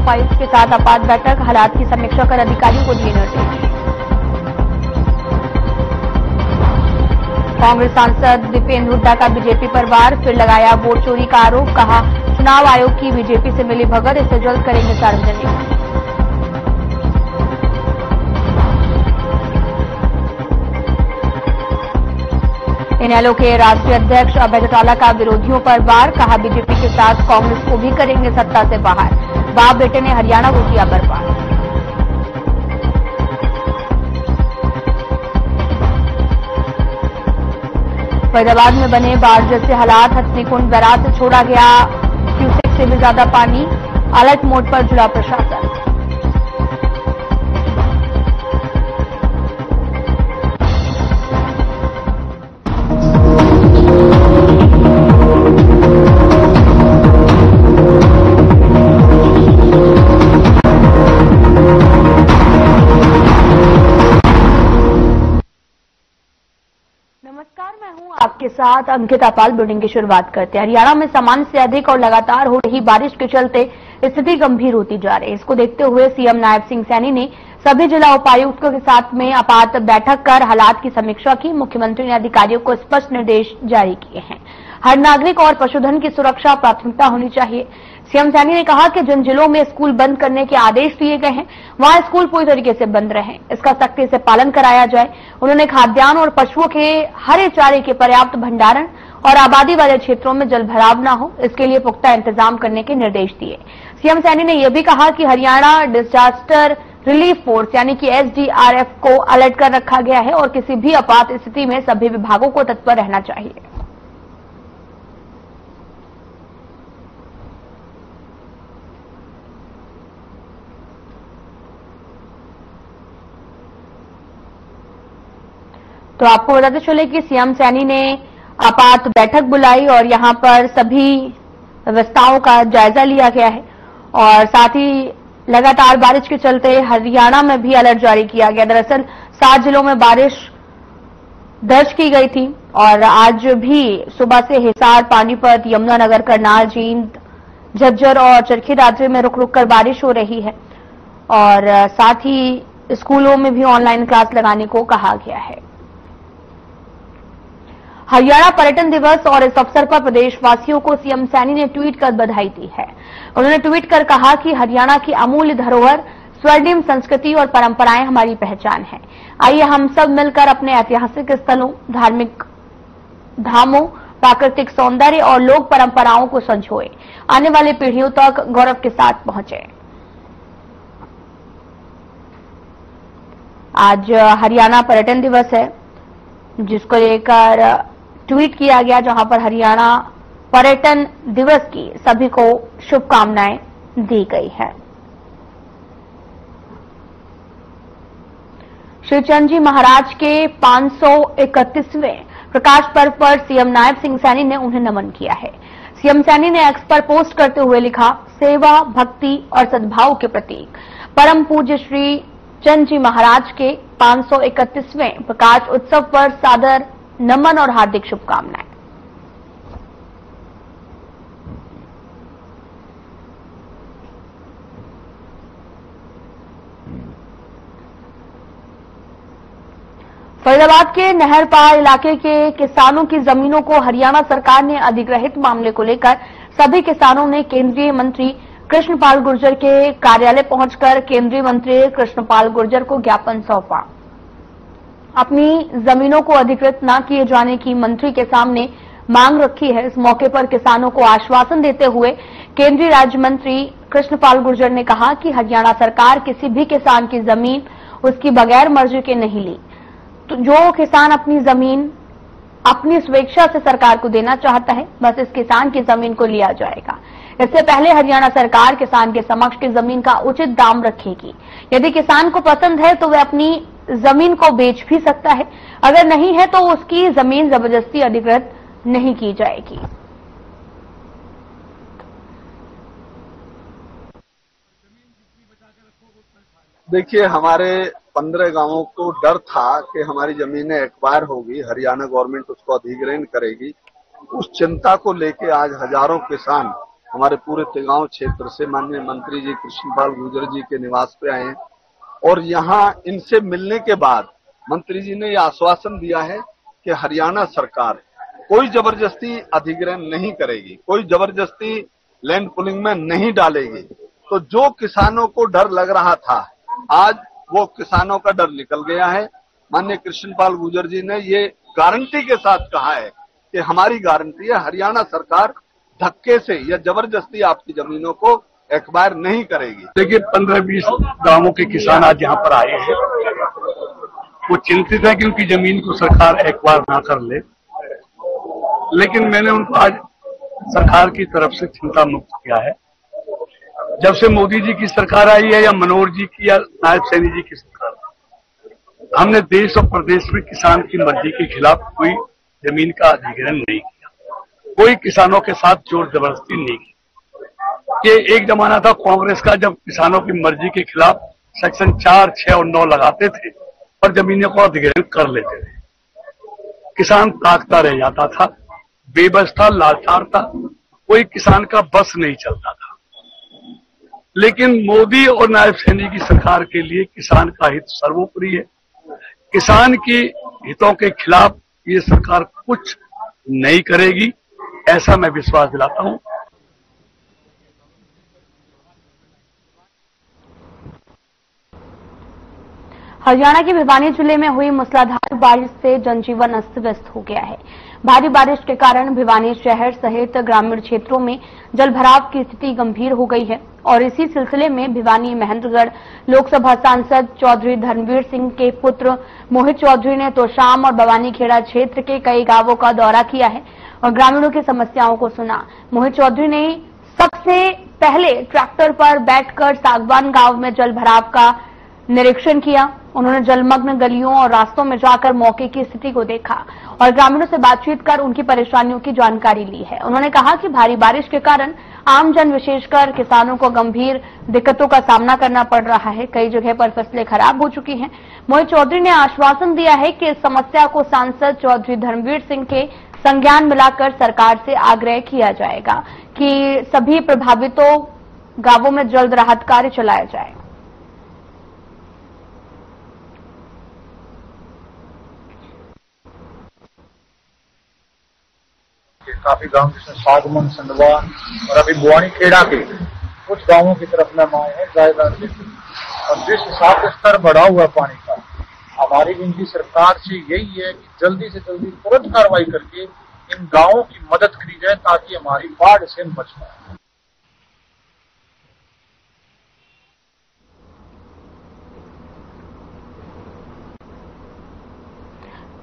उपायुक्त के साथ आपात बैठक, हालात की समीक्षा कर अधिकारियों को दिए निर्देश। कांग्रेस सांसद दीपेंद्र हुड्डा का बीजेपी पर वार, फिर लगाया वोट चोरी का आरोप, कहा चुनाव आयोग की बीजेपी से मिली भगत, इसे जल्द करेंगे सार्वजनिक। इनेलो के राष्ट्रीय अध्यक्ष अभय चौटाला का विरोधियों पर वार, कहा बीजेपी के साथ कांग्रेस को भी करेंगे सत्ता से बाहर, बाप बेटे ने हरियाणा को किया बर्बाद। फरीदाबाद में बने बाढ़ जैसे हालात, हथनीकुंड बैराज से छोड़ा गया क्यूसेक से भी ज्यादा पानी, अलर्ट मोड पर जिला प्रशासन। नमस्कार, मैं हूं आपके साथ अंकिता पाल। बुलेटिन की शुरुआत करते हैं। हरियाणा में सामान्य से अधिक और लगातार हो रही बारिश के चलते स्थिति गंभीर होती जा रही है। इसको देखते हुए सीएम नायब सिंह सैनी ने सभी जिला उपायुक्तों के साथ में आपात बैठक कर हालात की समीक्षा की। मुख्यमंत्री ने अधिकारियों को स्पष्ट निर्देश जारी किए हैं। हर नागरिक और पशुधन की सुरक्षा प्राथमिकता होनी चाहिए। सीएम सैनी ने कहा कि जिन जिलों में स्कूल बंद करने के आदेश दिए गए हैं वहां स्कूल पूरी तरीके से बंद रहें, इसका सख्ती से पालन कराया जाए। उन्होंने खाद्यान्न और पशुओं के हरे चारे के पर्याप्त भंडारण और आबादी वाले क्षेत्रों में जल भराव न हो, इसके लिए पुख्ता इंतजाम करने के निर्देश दिए। सीएम सैनी ने यह भी कहा कि हरियाणा डिजास्टर रिलीफ फोर्स यानी कि एसडीआरएफ को अलर्ट कर रखा गया है और किसी भी आपात स्थिति में सभी विभागों को तत्पर रहना चाहिए। तो आपको बताते चले कि सीएम सैनी ने आपात बैठक बुलाई और यहां पर सभी व्यवस्थाओं का जायजा लिया गया है और साथ ही लगातार बारिश के चलते हरियाणा में भी अलर्ट जारी किया गया। दरअसल 7 जिलों में बारिश दर्ज की गई थी और आज भी सुबह से हिसार, पानीपत, यमुनानगर, करनाल, जींद, झज्जर और चरखी दादरी में रुक रुक कर बारिश हो रही है और साथ ही स्कूलों में भी ऑनलाइन क्लास लगाने को कहा गया है। हरियाणा पर्यटन दिवस और इस अवसर पर प्रदेशवासियों को सीएम सैनी ने ट्वीट कर बधाई दी है। उन्होंने ट्वीट कर कहा कि हरियाणा की अमूल्य धरोहर, स्वर्णिम संस्कृति और परंपराएं हमारी पहचान है। आइए हम सब मिलकर अपने ऐतिहासिक स्थलों, धार्मिक धामों, प्राकृतिक सौंदर्य और लोक परंपराओं को संजोए, आने वाली पीढ़ियों तक गौरव के साथ पहुंचे। आज हरियाणा पर्यटन दिवस है जिसको लेकर ट्वीट किया गया, जहां पर हरियाणा पर्यटन दिवस की सभी को शुभकामनाएं दी गई है। श्री चंद जी महाराज के 531वें प्रकाश पर्व पर सीएम नायब सिंह सैनी ने उन्हें नमन किया है। सीएम सैनी ने एक्स पर पोस्ट करते हुए लिखा, सेवा, भक्ति और सद्भाव के प्रतीक परम पूज्य श्री चंद जी महाराज के 531वें प्रकाश उत्सव पर सादर नमन और हार्दिक शुभकामनाएं। फरीदाबाद के नहरपार इलाके के किसानों की जमीनों को हरियाणा सरकार ने अधिग्रहित मामले को लेकर सभी किसानों ने केंद्रीय मंत्री कृष्णपाल गुर्जर के कार्यालय पहुंचकर केंद्रीय मंत्री कृष्णपाल गुर्जर को ज्ञापन सौंपा। अपनी जमीनों को अधिकृत न किए जाने की मंत्री के सामने मांग रखी है। इस मौके पर किसानों को आश्वासन देते हुए केंद्रीय राज्य मंत्री कृष्णपाल गुर्जर ने कहा कि हरियाणा सरकार किसी भी किसान की जमीन उसकी बगैर मर्जी के नहीं ली। तो जो किसान अपनी जमीन अपनी स्वेच्छा से सरकार को देना चाहता है, बस इस किसान की जमीन को लिया जाएगा। इससे पहले हरियाणा सरकार किसान के समक्ष की जमीन का उचित दाम रखेगी। यदि किसान को पसंद है तो वह अपनी जमीन को बेच भी सकता है, अगर नहीं है तो उसकी जमीन जबरदस्ती अधिकृत नहीं की जाएगी। देखिए, हमारे 15 गांवों को डर था कि हमारी जमीनें एक्वायर होगी, हरियाणा गवर्नमेंट उसको अधिग्रहण करेगी। उस चिंता को लेके आज हजारों किसान हमारे पूरे तेगांव क्षेत्र से माननीय मंत्री जी कृष्णपाल गुर्जर जी के निवास पे आए हैं और यहाँ इनसे मिलने के बाद मंत्री जी ने यह आश्वासन दिया है कि हरियाणा सरकार कोई जबरदस्ती अधिग्रहण नहीं करेगी, कोई जबरदस्ती लैंड पुलिंग में नहीं डालेगी। तो जो किसानों को डर लग रहा था, आज वो किसानों का डर निकल गया है। माननीय कृष्णपाल गुर्जर जी ने ये गारंटी के साथ कहा है कि हमारी गारंटी है, हरियाणा सरकार धक्के से या जबरदस्ती आपकी जमीनों को एक्वायर नहीं करेगी। देखिए 15-20 गांवों के किसान आज यहाँ पर आए हैं, वो चिंतित है कि उनकी जमीन को सरकार एक्वायर ना कर ले, लेकिन मैंने उनको आज सरकार की तरफ से चिंता मुक्त किया है। जब से मोदी जी की सरकार आई है या मनोहर जी की या नायब सैनी जी की सरकार, हमने देश और प्रदेश में किसान की मर्जी के खिलाफ कोई जमीन का अधिग्रहण नहीं किया, कोई किसानों के साथ जोर जबरदस्ती नहीं की। ये एक जमाना था कांग्रेस का, जब किसानों की मर्जी के खिलाफ सेक्शन 4, 6 और 9 लगाते थे और जमीनों को अधिग्रहण कर लेते थे। किसान ताकता रह जाता था, बेबस था, लाचार था, कोई किसान का बस नहीं चलता था। लेकिन मोदी और नायब सैनी की सरकार के लिए किसान का हित सर्वोपरि है। किसान की हितों के खिलाफ ये सरकार कुछ नहीं करेगी, ऐसा मैं विश्वास दिलाता हूं। हरियाणा के भिवानी जिले में हुई मूसलाधार बारिश से जनजीवन अस्त व्यस्त हो गया है। भारी बारिश के कारण भिवानी शहर सहित ग्रामीण क्षेत्रों में जलभराव की स्थिति गंभीर हो गई है और इसी सिलसिले में भिवानी महेंद्रगढ़ लोकसभा सांसद चौधरी धर्मवीर सिंह के पुत्र मोहित चौधरी ने तोशाम और भवानीखेड़ा क्षेत्र के कई गांवों का दौरा किया है और ग्रामीणों की समस्याओं को सुना। मोहित चौधरी ने सबसे पहले ट्रैक्टर पर बैठकर सागवान गांव में जलभराव का निरीक्षण किया। उन्होंने जलमग्न गलियों और रास्तों में जाकर मौके की स्थिति को देखा और ग्रामीणों से बातचीत कर उनकी परेशानियों की जानकारी ली है। उन्होंने कहा कि भारी बारिश के कारण आमजन विशेषकर किसानों को गंभीर दिक्कतों का सामना करना पड़ रहा है। कई जगह पर फसलें खराब हो चुकी हैं। मोहित चौधरी ने आश्वासन दिया है कि इस समस्या को सांसद चौधरी धर्मवीर सिंह के संज्ञान मिलाकर सरकार से आग्रह किया जाएगा कि सभी प्रभावितों गांवों में जल्द राहत कार्य चलाया जाए। काफी गांव जिसमें सागमन, संडवा और अभी भवानीखेड़ा के कुछ गांवों की तरफ में आए हैं जायदाद के, और जिस हिसाब से स्तर बढ़ा हुआ पानी का, हमारी विनती सरकार से यही है कि जल्दी से जल्दी तुरंत कार्रवाई करके इन गांवों की मदद करी जाए ताकि हमारी बाढ़ से बच पाए।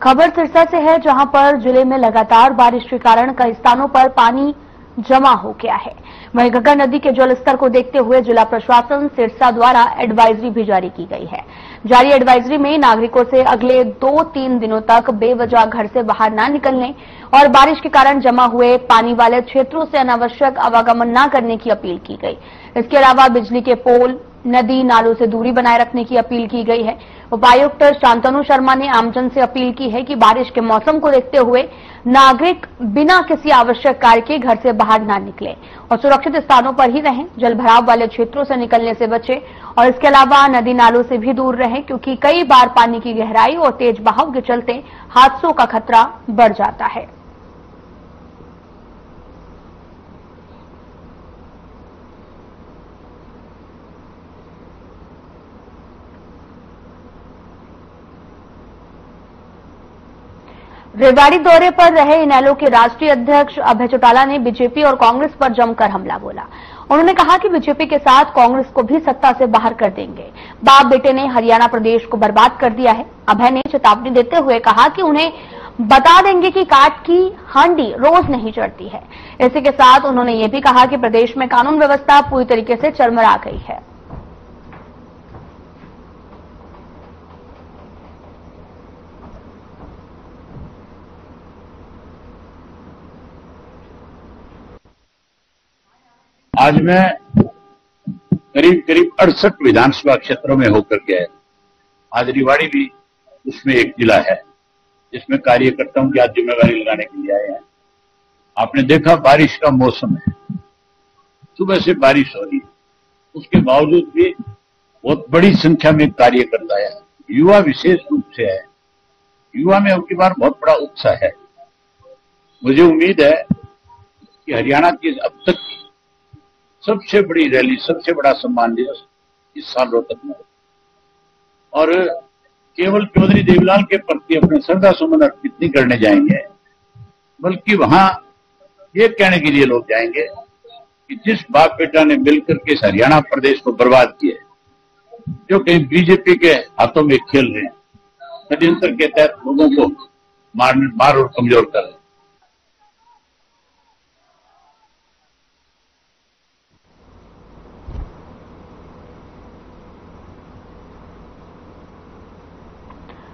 खबर सिरसा से है, जहां पर जिले में लगातार बारिश के कारण कई स्थानों पर पानी जमा हो गया है। वहीं घग्गर नदी के जलस्तर को देखते हुए जिला प्रशासन सिरसा द्वारा एडवाइजरी भी जारी की गई है। जारी एडवाइजरी में नागरिकों से अगले 2-3 दिनों तक बेवजह घर से बाहर न निकलने और बारिश के कारण जमा हुए पानी वाले क्षेत्रों से अनावश्यक आवागमन न करने की अपील की गई। इसके अलावा बिजली के पोल, नदी नालों से दूरी बनाए रखने की अपील की गई है। उपायुक्त शांतनु शर्मा ने आमजन से अपील की है कि बारिश के मौसम को देखते हुए नागरिक बिना किसी आवश्यक कार्य के घर से बाहर न निकलें और सुरक्षित स्थानों पर ही रहें। जलभराव वाले क्षेत्रों से निकलने से बचें और इसके अलावा नदी नालों से भी दूर रहें, क्योंकि कई बार पानी की गहराई और तेज बहाव के चलते हादसों का खतरा बढ़ जाता है। रेवाड़ी दौरे पर रहे इनेलो के राष्ट्रीय अध्यक्ष अभय चौटाला ने बीजेपी और कांग्रेस पर जमकर हमला बोला। उन्होंने कहा कि बीजेपी के साथ कांग्रेस को भी सत्ता से बाहर कर देंगे। बाप बेटे ने हरियाणा प्रदेश को बर्बाद कर दिया है। अभय ने चेतावनी देते हुए कहा कि उन्हें बता देंगे कि काठ की हांडी रोज नहीं चढ़ती है। इसी के साथ उन्होंने ये भी कहा कि प्रदेश में कानून व्यवस्था पूरी तरीके से चरमरा गई है। आज मैं करीब 68 विधानसभा क्षेत्रों में होकर गया। आज रेवाड़ी भी उसमें एक जिला है जिसमें कार्यकर्ताओं की आज जिम्मेवारी लगाने के लिए आए हैं। आपने देखा बारिश का मौसम है, सुबह से बारिश हो रही है, उसके बावजूद भी बहुत बड़ी संख्या में कार्यकर्ता है, युवा विशेष रूप से है। युवा में अब की बार बहुत बड़ा उत्साह है। मुझे उम्मीद है कि हरियाणा की अब तक सबसे बड़ी रैली, सबसे बड़ा सम्मान दिवस इस साल रोहतक में, और केवल चौधरी देवीलाल के प्रति अपने श्रद्धा सुमन अर्पित नहीं करने जाएंगे, बल्कि वहां ये कहने के लिए लोग जाएंगे कि जिस बाप बेटा ने मिलकर के इस हरियाणा प्रदेश को बर्बाद किया, जो कहीं बीजेपी के हाथों में खेल रहे हैं, षड्यंत्र के तहत लोगों को मार और कमजोर कर रहे हैं।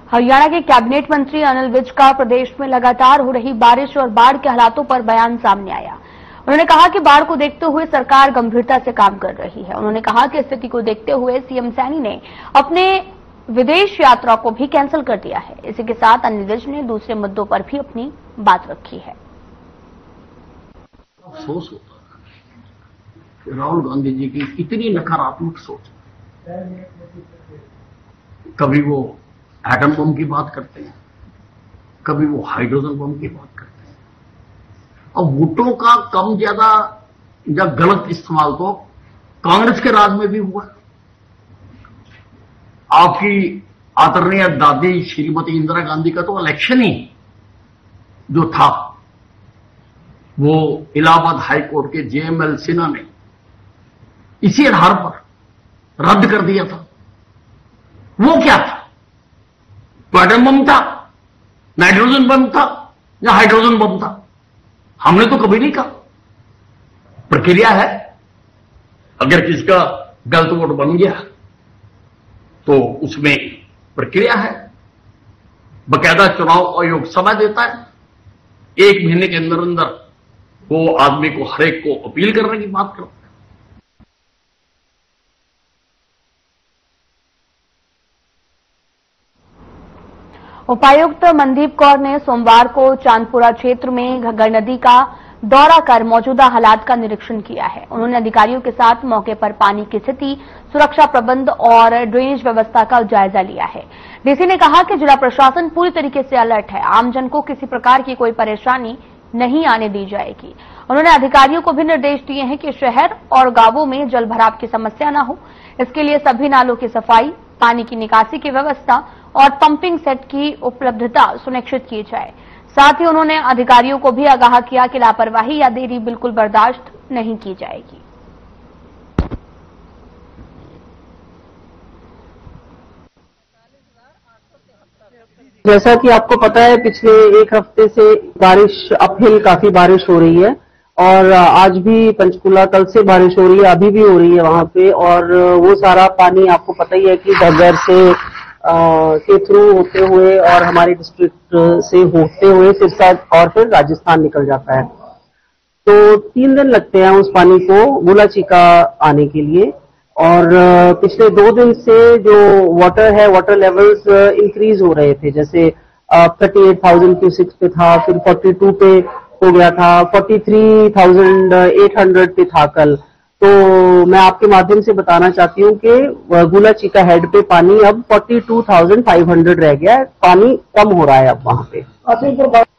हरियाणा के कैबिनेट मंत्री अनिल विज का प्रदेश में लगातार हो रही बारिश और बाढ़ के हालातों पर बयान सामने आया। उन्होंने कहा कि बाढ़ को देखते हुए सरकार गंभीरता से काम कर रही है। उन्होंने कहा कि स्थिति को देखते हुए सीएम सैनी ने अपने विदेश यात्रा को भी कैंसिल कर दिया है। इसी के साथ अनिल विज ने दूसरे मुद्दों पर भी अपनी बात रखी है। अफसोस होता है कि राहुल गांधी जी की इतनी नकारात्मक सोच, कभी वो एटम बम की बात करते हैं, कभी वो हाइड्रोजन बम की बात करते हैं, और वोटों का कम ज्यादा या गलत इस्तेमाल तो कांग्रेस के राज में भी हुआ। आपकी आदरणीय दादी श्रीमती इंदिरा गांधी का तो इलेक्शन ही जो था वो इलाहाबाद हाई कोर्ट के जेएमएल सिन्हा ने इसी आधार पर रद्द कर दिया था। वो क्या था? तो एटम बम था, नाइट्रोजन बम था या हाइड्रोजन बम था? हमने तो कभी नहीं कहा। प्रक्रिया है, अगर किसका गलत वोट बन गया तो उसमें प्रक्रिया है, बकायदा चुनाव आयोग समय देता है, 1 महीने के अंदर अंदर वो आदमी को हर एक को अपील करने की बात करता है। उपायुक्त मनदीप कौर ने सोमवार को चांदपुरा क्षेत्र में घग्गर नदी का दौरा कर मौजूदा हालात का निरीक्षण किया है। उन्होंने अधिकारियों के साथ मौके पर पानी की स्थिति, सुरक्षा प्रबंध और ड्रेनेज व्यवस्था का जायजा लिया है। डीसी ने कहा कि जिला प्रशासन पूरी तरीके से अलर्ट है, आमजन को किसी प्रकार की कोई परेशानी नहीं आने दी जाएगी। उन्होंने अधिकारियों को भी निर्देश दिए हैं कि शहर और गांवों में जल भराव की समस्या न हो, इसके लिए सभी नालों की सफाई, पानी की निकासी की व्यवस्था और पंपिंग सेट की उपलब्धता सुनिश्चित की जाए। साथ ही उन्होंने अधिकारियों को भी आगाह किया कि लापरवाही या देरी बिल्कुल बर्दाश्त नहीं की जाएगी। जैसा कि आपको पता है, पिछले 1 हफ्ते से बारिश अपहिल काफी बारिश हो रही है और आज भी पंचकूला कल से बारिश हो रही है, अभी भी हो रही है वहां पे। और वो सारा पानी आपको पता ही है कि घग्गर से के थ्रू होते हुए और हमारे डिस्ट्रिक्ट से होते हुए सिरसा और फिर राजस्थान निकल जाता है। तो 3 दिन लगते हैं उस पानी को गुलाचीका आने के लिए। और पिछले 2 दिन से जो वाटर है, वाटर लेवल्स इंक्रीज हो रहे थे। जैसे 38,000 क्यूसिक्स पे था, फिर 42 पे हो गया था, 43,800 पे था कल। तो मैं आपके माध्यम से बताना चाहती हूँ कि गुलाचीका हेड पे पानी अब 42,500 रह गया है। पानी कम हो रहा है अब वहां पे।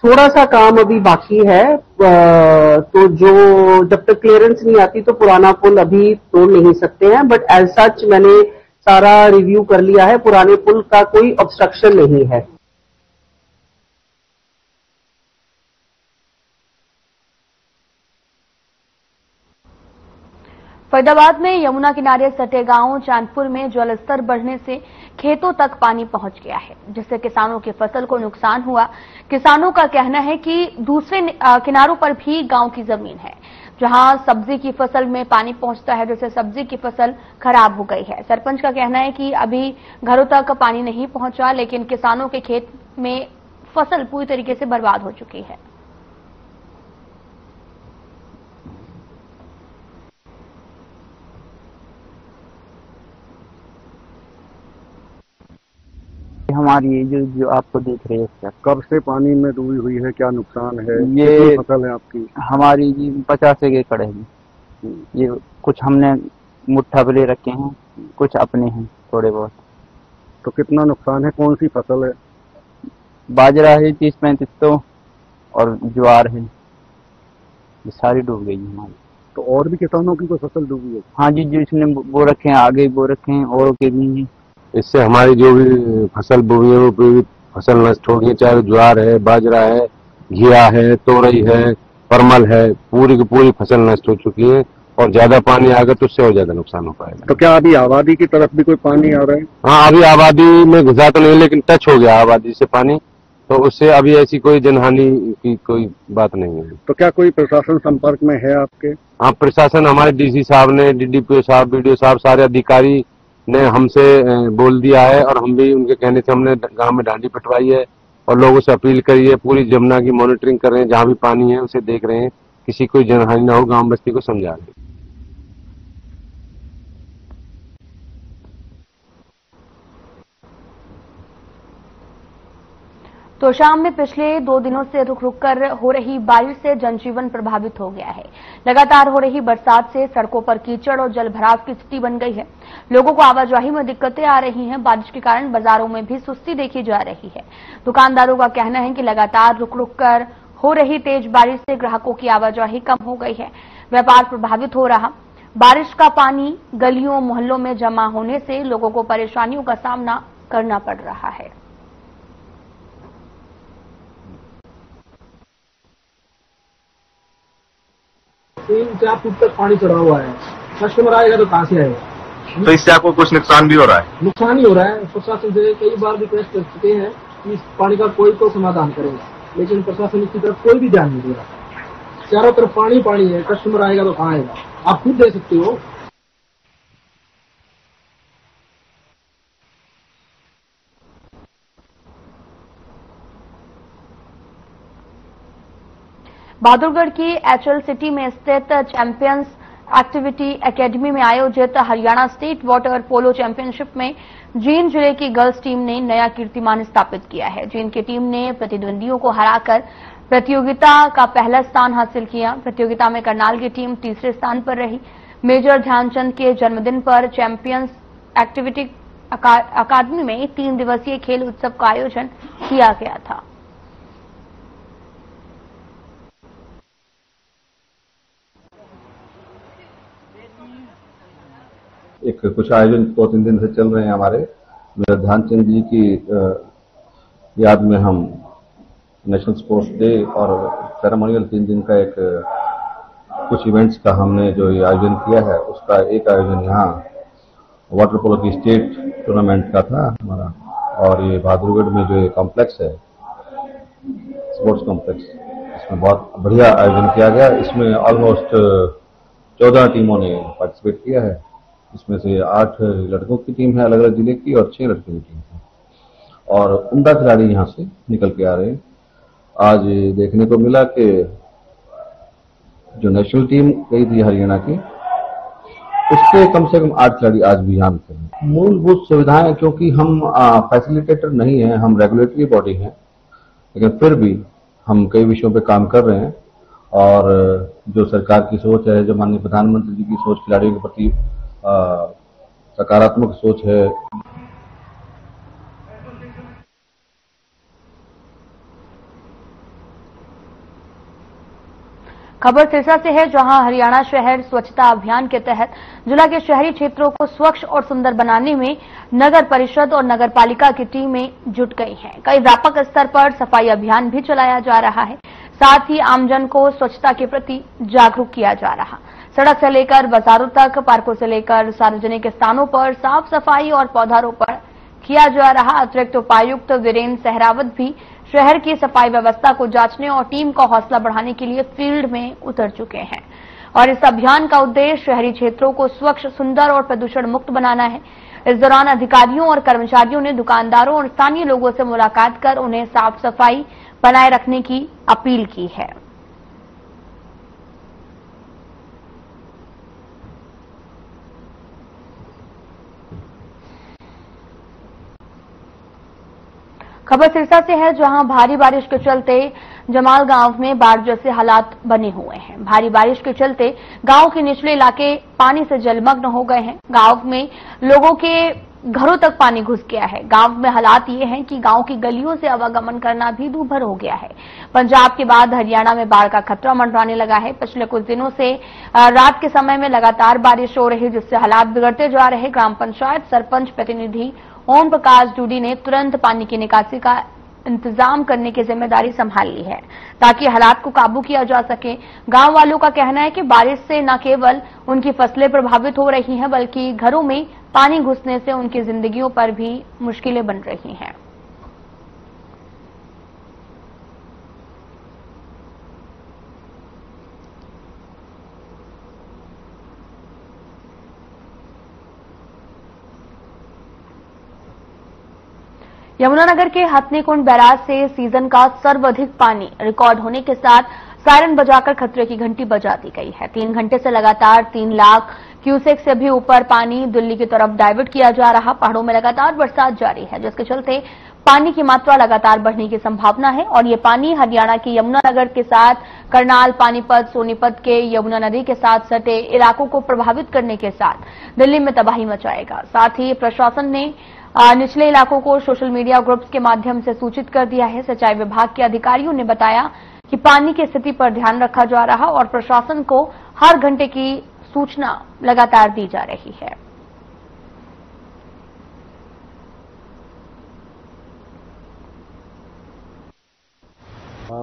थोड़ा सा काम अभी बाकी है, तो जो जब तक क्लियरेंस नहीं आती तो पुराना पुल अभी तोड़ नहीं सकते हैं। बट एज सच मैंने सारा रिव्यू कर लिया है, पुराने पुल का कोई ऑब्स्ट्रक्शन नहीं है। फरीदाबाद में यमुना किनारे सटे गांव चांदपुर में जलस्तर बढ़ने से खेतों तक पानी पहुंच गया है, जिससे किसानों की फसल को नुकसान हुआ। किसानों का कहना है कि दूसरे किनारों पर भी गांव की जमीन है जहां सब्जी की फसल में पानी पहुंचता है, जिससे सब्जी की फसल खराब हो गई है। सरपंच का कहना है कि अभी घरों तक पानी नहीं पहुंचा, लेकिन किसानों के खेत में फसल पूरी तरीके से बर्बाद हो चुकी है। हमारी ये जो आपको देख रहे हैं, कब से पानी में डूबी हुई है, क्या नुकसान है, ये कितनी फसल है आपकी? हमारी जी 50 एकड़ है जी। ये कुछ हमने मुट्ठा पे ले रखे हैं, कुछ अपने हैं थोड़े बहुत। तो कितना नुकसान है, कौन सी फसल है? बाजरा है 30-35 तो, और ज्वार है, ये सारी डूब गई है हमारी। तो और भी किसानों की कोई फसल डूबी है? हाँ जी, जो इसने बो रखे हैं, आगे बो रखे हैं, और के भी हैं। इससे हमारी जो भी फसल बोई है वो पूरी फसल नष्ट हो गई, चाहे ज्वार है, बाजरा है, घिया है, तोरई है, परमल है, पूरी की पूरी फसल नष्ट हो चुकी है। और ज्यादा पानी आएगा तो उससे और ज्यादा नुकसान हो पाएगा। तो क्या अभी आबादी की तरफ भी कोई पानी आ रहा है? हाँ, अभी आबादी में घुसा तो नहीं, लेकिन टच हो गया आबादी से पानी, तो उससे अभी ऐसी कोई जनहानि की कोई बात नहीं है। तो क्या कोई प्रशासन संपर्क में है आपके? हाँ, प्रशासन, हमारे डीसी साहब ने, डीडीपीओ साहब, बीडीओ साहब, सारे अधिकारी ने हमसे बोल दिया है, और हम भी उनके कहने से हमने गांव में डांडी पिटवाई है और लोगों से अपील करी है। पूरी जमुना की मॉनिटरिंग कर रहे हैं, जहां भी पानी है उसे देख रहे हैं, किसी कोई जनहानि ना हो, गांव बस्ती को समझा रहे हैं। तो शाम में पिछले 2 दिनों से रुक रुक कर हो रही बारिश से जनजीवन प्रभावित हो गया है। लगातार हो रही बरसात से सड़कों पर कीचड़ और जलभराव की स्थिति बन गई है। लोगों को आवाजाही में दिक्कतें आ रही हैं। बारिश के कारण बाजारों में भी सुस्ती देखी जा रही है। दुकानदारों का कहना है कि लगातार रुक रुक कर हो रही तेज बारिश से ग्राहकों की आवाजाही कम हो गई है, व्यापार प्रभावित हो रहा। बारिश का पानी गलियों मोहल्लों में जमा होने से लोगों को परेशानियों का सामना करना पड़ रहा है। 3-4 फुट तक पानी चढ़ा हुआ है। कस्टमर आएगा तो कहां से आएगा? तो इससे आपको कुछ नुकसान भी हो रहा है? नुकसान ही हो रहा है। प्रशासन से कई बार रिक्वेस्ट कर चुके हैं कि इस पानी का कोई तो समाधान करेगा, लेकिन प्रशासन इसकी तरफ कोई भी ध्यान नहीं दे रहा। चारों तरफ पानी पानी है, कस्टमर आएगा तो कहाँ आएगा? आप खुद दे सकते हो। बहादुरगढ़ की एचएल सिटी में स्थित चैंपियंस एक्टिविटी एकेडमी में आयोजित Haryana state water polo championship में जींद जिले की गर्ल्स टीम ने नया कीर्तिमान स्थापित किया है। जींद की टीम ने प्रतिद्वंदियों को हराकर प्रतियोगिता का पहला स्थान हासिल किया। प्रतियोगिता में करनाल की टीम तीसरे स्थान पर रही। मेजर ध्यानचंद के जन्मदिन पर चैंपियंस एक्टिविटी अकादमी में 3 दिवसीय खेल उत्सव का आयोजन किया गया था। एक कुछ आयोजन 2-3 दिन से चल रहे हैं हमारे। मेजर ध्यानचंद जी की याद में हम नेशनल स्पोर्ट्स डे और सेरेमोनियल 3 दिन का एक कुछ इवेंट्स का हमने जो ये आयोजन किया है, उसका एक आयोजन यहाँ वाटर पोलो की स्टेट टूर्नामेंट का था हमारा। और ये बहादुरगढ़ में जो ये कॉम्प्लेक्स है, स्पोर्ट्स कॉम्प्लेक्स, इसमें बहुत बढ़िया आयोजन किया गया। इसमें ऑलमोस्ट 14 टीमों ने पार्टिसिपेट किया है। इसमें से 8 लड़कों की टीम है अलग अलग जिले की, और 6 लड़कियों की टीम है, और उम्दा खिलाड़ी यहाँ से निकल के आ रहे हैं। आज देखने को मिला कि जो नेशनल टीम गई थी हरियाणा की, उसके कम से कम 8 खिलाड़ी आज भी यहाँ थे। मूलभूत सुविधाएं, क्योंकि हम फैसिलिटेटर नहीं है, हम रेगुलेटरी बॉडी हैं, लेकिन फिर भी हम कई विषयों पे काम कर रहे हैं। और जो सरकार की सोच है, जो माननीय प्रधानमंत्री जी की सोच, खिलाड़ियों के प्रति सकारात्मक सोच है। खबर सिरसा से है, जहां हरियाणा शहर स्वच्छता अभियान के तहत जिला के शहरी क्षेत्रों को स्वच्छ और सुंदर बनाने में नगर परिषद और नगर पालिका की टीमें जुट गई हैं। कई व्यापक स्तर पर सफाई अभियान भी चलाया जा रहा है। साथ ही आमजन को स्वच्छता के प्रति जागरूक किया जा रहा। सड़क से लेकर बाजारों तक, पार्कों से लेकर सार्वजनिक स्थानों पर साफ सफाई और पौधारोपण किया जा रहा। अतिरिक्त उपायुक्त वीरेंद्र सहरावत भी शहर की सफाई व्यवस्था को जांचने और टीम का हौसला बढ़ाने के लिए फील्ड में उतर चुके हैं। और इस अभियान का उद्देश्य शहरी क्षेत्रों को स्वच्छ, सुंदर और प्रदूषण मुक्त बनाना है। इस दौरान अधिकारियों और कर्मचारियों ने दुकानदारों और स्थानीय लोगों से मुलाकात कर उन्हें साफ सफाई बनाए रखने की अपील की है। खबर सिरसा से है, जहां भारी बारिश के चलते जमाल गांव में बाढ़ जैसे हालात बने हुए हैं। भारी बारिश के चलते गांव के निचले इलाके पानी से जलमग्न हो गए हैं। गांव में लोगों के घरों तक पानी घुस गया है। गांव में हालात ये हैं कि गांव की गलियों से आवागमन करना भी दूभर हो गया है। पंजाब के बाद हरियाणा में बाढ़ का खतरा मंडराने लगा है। पिछले कुछ दिनों से रात के समय में लगातार बारिश हो रही, जिससे हालात बिगड़ते जा रहे। ग्राम पंचायत सरपंच प्रतिनिधि ओम प्रकाश डूडी ने तुरंत पानी की निकासी का इंतजाम करने की जिम्मेदारी संभाल ली है, ताकि हालात को काबू किया जा सके। गांव वालों का कहना है कि बारिश से न केवल उनकी फसलें प्रभावित हो रही हैं, बल्कि घरों में पानी घुसने से उनकी जिंदगियों पर भी मुश्किलें बन रही हैं। यमुनानगर के हथनीकुंड बैराज से सीजन का सर्वाधिक पानी रिकॉर्ड होने के साथ सायरन बजाकर खतरे की घंटी बजा दी गई है। 3 घंटे से लगातार 3 लाख क्यूसेक से भी ऊपर पानी दिल्ली की तरफ डाइवर्ट किया जा रहा। पहाड़ों में लगातार बरसात जारी है, जिसके चलते पानी की मात्रा लगातार बढ़ने की संभावना है और ये पानी हरियाणा के यमुनानगर के साथ करनाल, पानीपत, सोनीपत के यमुना नदी के साथ सटे इलाकों को प्रभावित करने के साथ दिल्ली में तबाही मचाएगा। साथ ही प्रशासन ने निचले इलाकों को सोशल मीडिया ग्रुप्स के माध्यम से सूचित कर दिया है। सिंचाई विभाग के अधिकारियों ने बताया कि पानी की स्थिति पर ध्यान रखा जा रहा और प्रशासन को हर घंटे की सूचना लगातार दी जा रही है।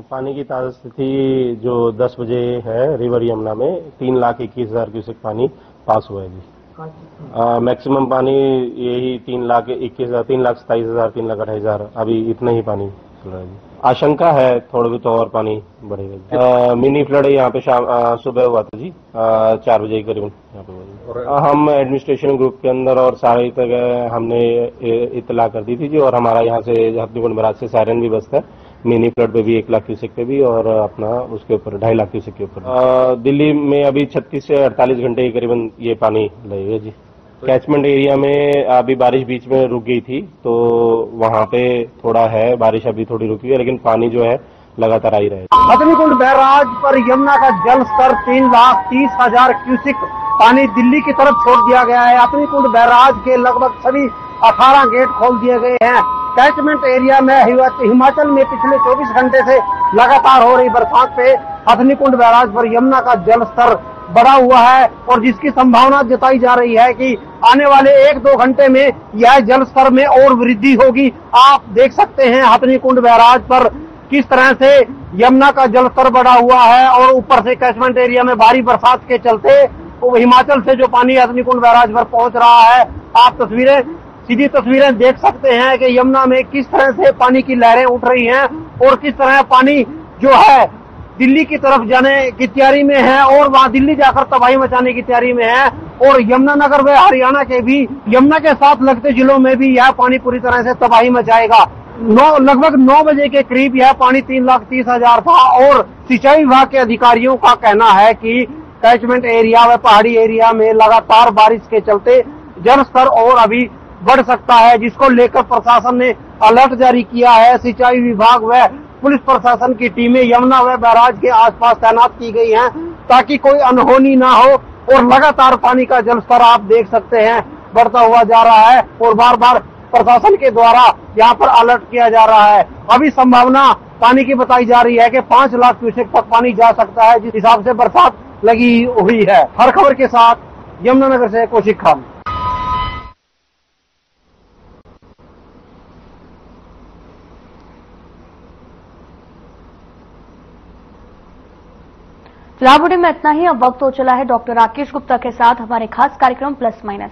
पानी की ताजा स्थिति जो 10 बजे है, रिवर यमुना में 3,21,000 क्यूसेक पानी पास हुआ है जी। मैक्सिमम पानी यही 3,21,000, 3,27,000, 3,28,000 अभी इतना ही पानी चल रहा है जी। आशंका है थोड़ा भी तो और पानी बढ़ेगा। मिनी फ्लड यहाँ पे सुबह हुआ था जी, 4 बजे करीबन यहाँ पे हुआ जी। हम एडमिनिस्ट्रेशन ग्रुप के अंदर और सारे तक हमने इतला कर दी थी जी, और हमारा यहाँ से हथनीकुंड बैराज से सायरन भी बसता है। मिनी फ्लड पे भी 1 लाख क्यूसेक पे भी, और अपना उसके ऊपर 2.5 लाख क्यूसेक के ऊपर। दिल्ली में अभी 36 से 48 घंटे के करीबन ये पानी लगेगा जी। कैचमेंट एरिया में अभी बारिश बीच में रुक गई थी, तो वहाँ पे थोड़ा है बारिश, अभी थोड़ी रुकी है, लेकिन पानी जो है लगातार आ ही रहा है। हथनीकुंड बैराज पर यमुना का जल स्तर 3,30,000 क्यूसेक पानी दिल्ली की तरफ छोड़ दिया गया है। हथनीकुंड बैराज के लगभग सभी 18 गेट खोल दिए गए हैं। कैचमेंट एरिया में हिमाचल में पिछले 24 घंटे से लगातार हो रही बरसात पे हथनीकुंड बैराज पर यमुना का जल स्तर बढ़ा हुआ है, और जिसकी संभावना जताई जा रही है कि आने वाले 1-2 घंटे में यह जल स्तर में और वृद्धि होगी। आप देख सकते हैं हथनीकुंड बैराज पर किस तरह से यमुना का जल स्तर बढ़ा हुआ है, और ऊपर से कैचमेंट एरिया में भारी बरसात के चलते हिमाचल से जो पानी हथनीकुंड बैराज पर पहुंच रहा है। आप सीधी तस्वीरें देख सकते हैं कि यमुना में किस तरह से पानी की लहरें उठ रही हैं, और किस तरह पानी जो है दिल्ली की तरफ जाने की तैयारी में है, और वहां दिल्ली जाकर तबाही मचाने की तैयारी में है। और यमुनानगर व हरियाणा के भी, यमुना के साथ लगते जिलों में भी यह पानी पूरी तरह से तबाही मचाएगा। लगभग 9 बजे के करीब यह पानी 3,30,000 था, और सिंचाई विभाग के अधिकारियों का कहना है कि कैचमेंट एरिया व पहाड़ी एरिया में लगातार बारिश के चलते जल स्तर और अभी बढ़ सकता है, जिसको लेकर प्रशासन ने अलर्ट जारी किया है। सिंचाई विभाग व पुलिस प्रशासन की टीमें यमुना व बैराज के आसपास तैनात की गई हैं, ताकि कोई अनहोनी ना हो। और लगातार पानी का जल स्तर आप देख सकते हैं बढ़ता हुआ जा रहा है, और बार बार प्रशासन के द्वारा यहाँ पर अलर्ट किया जा रहा है। अभी संभावना पानी की बताई जा रही है कि 5 लाख क्यूसेक तक पानी जा सकता है, जिस हिसाब से बरसात लगी हुई है। हर खबर के साथ यमुनानगर से कौशिक खान। फिलहाल में इतना ही। अब वक्त हो चला है डॉक्टर राकेश गुप्ता के साथ हमारे खास कार्यक्रम प्लस माइनस।